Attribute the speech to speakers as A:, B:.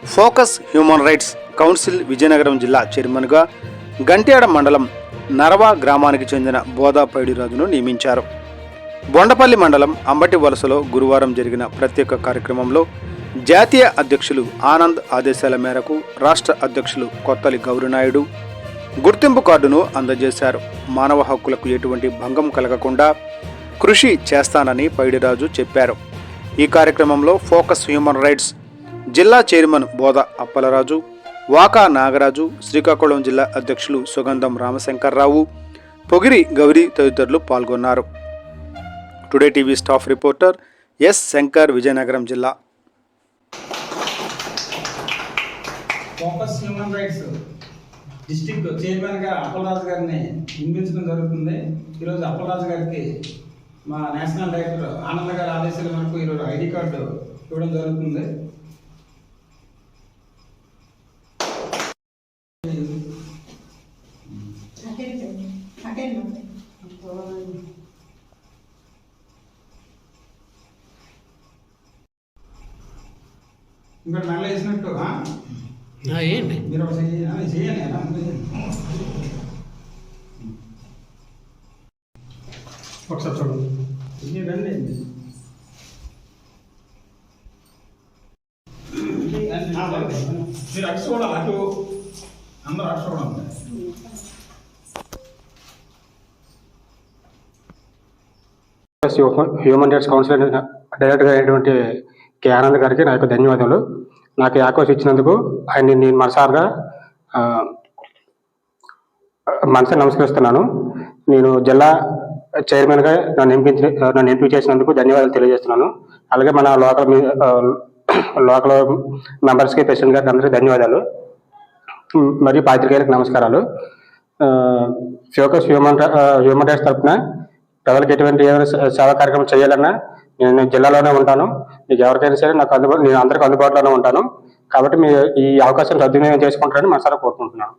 A: Focus human rights council Vizianagaram జిల్లా చైర్మన్గా గంట్యాడ మండలం నరవా గ్రామానికి చెందిన బోదా పైడిరాజును నియమించారు. బొండపల్లి మండలం అంబటి వలసలో గురువారం జరిగిన ప్రత్యేక కార్యక్రమంలో జాతీయ అధ్యక్షులు ఆనంద్ ఆదేశాల మేరకు రాష్ట్ర అధ్యక్షులు కొత్తలి గౌరినాయుడు గుర్తింపు కార్డును అందజేశారు. మానవ హక్కులకు ఎటువంటి భంగం కలగకుండా కృషి చేస్తానని పైడిరాజు చెప్పారు. ఈ కార్యక్రమంలో ఫోకస్ హ్యూమన్ రైట్స్ జిల్లా చైర్మన్ బోద అప్పలరాజు, వాకా నాగరాజు, శ్రీకాకుళం జిల్లా అధ్యక్షులు సుగంధం రామశంకర్రావు, పొగిరి గౌరీ తదితరులు పాల్గొన్నారు. Today TV staff reporter yes Shankar, Vizianagaram జిల్లా.
B: ఫోకస్ హ్యూమన్ రైట్స్ డిస్ట్రిక్ట్ చైర్మన్గా అప్పలరాజు గారిని నియమించడం జరుగుతుంది. ఈరోజు అప్పలరాజు గారికి మా నేషనల్ డైరెక్టర్ ఆనంద్ గారి ఆదేశాల మేరకు ఈరోజు ఐడి కార్డు ఇవ్వడం జరుగుతుంది. ఇంకా నల్ల వేసినట్టు ఏంటి మీరు చేయాలి. ఒకసారి చూడండి, రండి. మీరు అటు చూడాలి, అటు అందరూ అటు చూడాలి.
C: హ్యూమన్ రైట్స్ కౌన్సిల్ డైరెక్టర్ అయినటువంటి కె ఆనంద్ గారికి నా యొక్క ధన్యవాదాలు. నాకు ఈ అవకాశం ఇచ్చినందుకు ఆయన నేను మనసారా నమస్కరిస్తున్నాను. నేను జిల్లా చైర్మన్గా నన్ను ఎంపిక చేసినందుకు ధన్యవాదాలు తెలియజేస్తున్నాను. అలాగే మన లోకల్ మెంబర్స్కి, ప్రెసిడెంట్ గారికి అందరికీ ధన్యవాదాలు మరియు పాత్రికేయులకు నమస్కారాలు. ఫోకస్ హ్యూమన్ రైట్స్ తరఫున ప్రజలకు ఎటువంటి సేవా కార్యక్రమం చేయాలన్నా నేను జిల్లాలోనే ఉంటాను. మీకు ఎవరికైనా సరే నేను అందరికీ అందుబాటులోనే ఉంటాను. కాబట్టి మీ ఈ అవకాశం సద్వినియోగం చేసుకుంటారని మనసారా కోరుకుంటున్నాను.